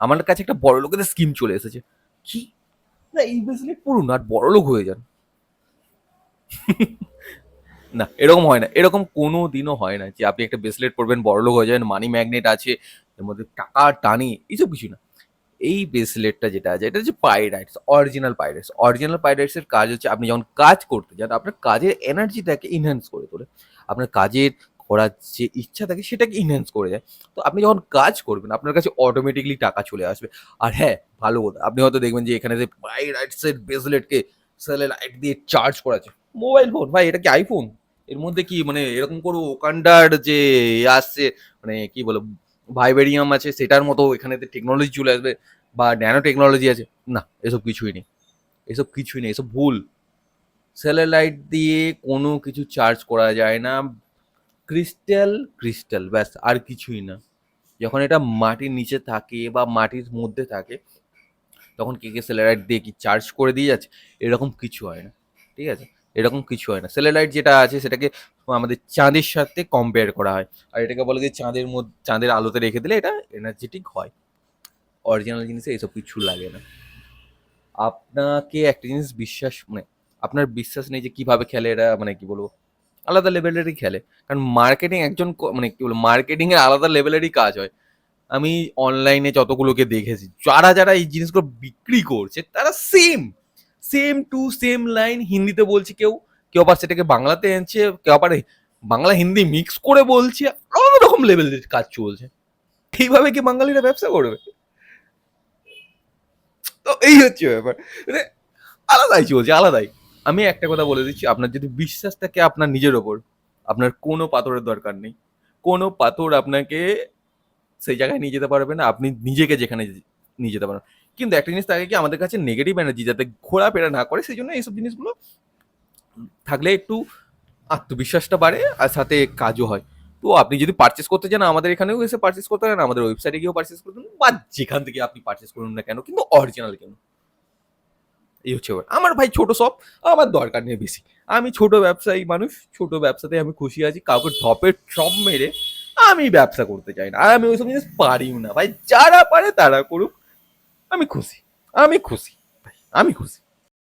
আমার কাছে একটা বড় লোকেদের স্কিম চলে এসেছে। কি না, এই ব্রেসলেট পড়ুন আর বড় লোক হয়ে যান। না, এরকম হয় না, এরকম কোনো দিনও হয় না যে আপনি একটা ব্রেসলেট পরবেন বড়লোক হয়ে যাবেন, মানি ম্যাগনেট আছে এর মধ্যে, টাকা টানি, এইসব কিছু না। এই ব্রেসলেটটা যেটা আছে এটা হচ্ছে pyrites, original pyrites. Original pyrites এর কাজ হচ্ছে আপনি যখন কাজ করতে যান আপনার কাজের এনার্জিটাকে ইনহ্যান্স করে তোলে, আপনার কাজের করার যে ইচ্ছা থাকে সেটাকে ইনহ্যান্স করে দেয়। তো আপনি যখন কাজ করবেন আপনার কাছে অটোমেটিকলি টাকা চলে আসবে। আর হ্যাঁ, ভালো কথা, আপনি হয়তো দেখবেন যে এখানে যে পাইরাইটস এর ব্রেসলেটকে স্যাটেলাইট দিয়ে চার্জ করা আছে। মোবাইল ফোন ভাই, এটা কি আইফোন? এর মধ্যে কি মানে এরকম কোনো ওয়াকান্ডার যে আসছে, মানে কি বলে, ভাইবেরিয়াম আছে সেটার মতো এখানে টেকনোলজি চলে আসবে, বা ন্যানো টেকনোলজি আছে? না, এসব কিছুই নেই, এসব কিছুই নেই, এসব ভুল। স্যাটেলাইট দিয়ে কোনো কিছু চার্জ করা যায় না। ক্রিস্টাল, ক্রিস্টাল ব্যাস, আর কিছুই না। যখন এটা মাটির নিচে থাকে বা মাটির মধ্যে থাকে তখন কে স্যাটেলাইট দিয়ে কি চার্জ করে দিয়ে যাচ্ছে? এরকম কিছু হয় না, ঠিক আছে? এরকম কিছু হয় না। স্যাটেলাইট যেটা আছে সেটাকে আমাদের চাঁদের সাথে কম্পেয়ার করা হয়, আর এটাকে বলে যে চাঁদের মধ্যে, চাঁদের আলোতে রেখে দিলে এটা এনার্জেটিক হয়। অরিজিনাল জিনিসে এসব কিছু লাগে না। আপনাকে একটা জিনিস বিশ্বাস, মানে আপনার বিশ্বাস নেই যে কিভাবে খেলে এরা, মানে কি বলবো, আলাদা লেভেলেরই খেলে। কারণ মার্কেটিং একজন মানে কি বলবো, মার্কেটিং এর আলাদা লেভেলেরই কাজ হয়। আমি অনলাইনে যতগুলোকে দেখেছি, যারা যারা এই জিনিসগুলো বিক্রি করছে তারা same same to same line হিন্দিতে বলছে, কেউ কেউ আবার সেটাকে বাংলাতে এনেছে, কেউ আবার বাংলা হিন্দি মিক্স করে বলছে, আলাদা রকম লেভেলের কাজ চলছে। এইভাবে কি বাঙালিরা ব্যবসা করবে? তো এই হচ্ছে ব্যাপার, মানে আলাদাই চলছে, আলাদাই। আমি একটা কথা বলে দিচ্ছি, আপনার যদি বিশ্বাস থাকে আপনার নিজের ওপর, আপনার কোনো পাথরের দরকার নেই। কোনো পাথর আপনাকে সেই জায়গায় নিয়ে যেতে পারবে না, আপনি নিজেকে যেখানে নিয়ে যেতে পারবেন। কিন্তু একটা জিনিস থাকে কি, আমাদের কাছে নেগেটিভ এনার্জি যাতে ঘোরাফেরা না করে, সেই জন্য এইসব জিনিসগুলো থাকলে একটু আত্মবিশ্বাসটা বাড়ে আর সাথে কাজও হয়। তো আপনি যদি পারচেস করতে চান আমাদের এখানেও এসে পারচেস করতে পারেন, আমাদের ওয়েবসাইটে গিয়েও পারচেস করতে পারেন, বা যেখান থেকে আপনি পারচেস করুন না কেন, কিন্তু অরিজিনাল কেন। এই হচ্ছে ব্যাপার। আমার ভাই ছোট শপ, আমার দরকার নেই বেশি। আমি ছোট ব্যবসায়ী মানুষ, ছোট ব্যবসাতে আমি খুশি আছি। কাউকে ঢপের চপ মেরে আমি ব্যবসা করতে চাই না। আর আমি ওইসব জিনিস পারিও না ভাই। যারা পারে তারা করুক। আমি খুশি। আমি খুশি। ভাই, আমি খুশি।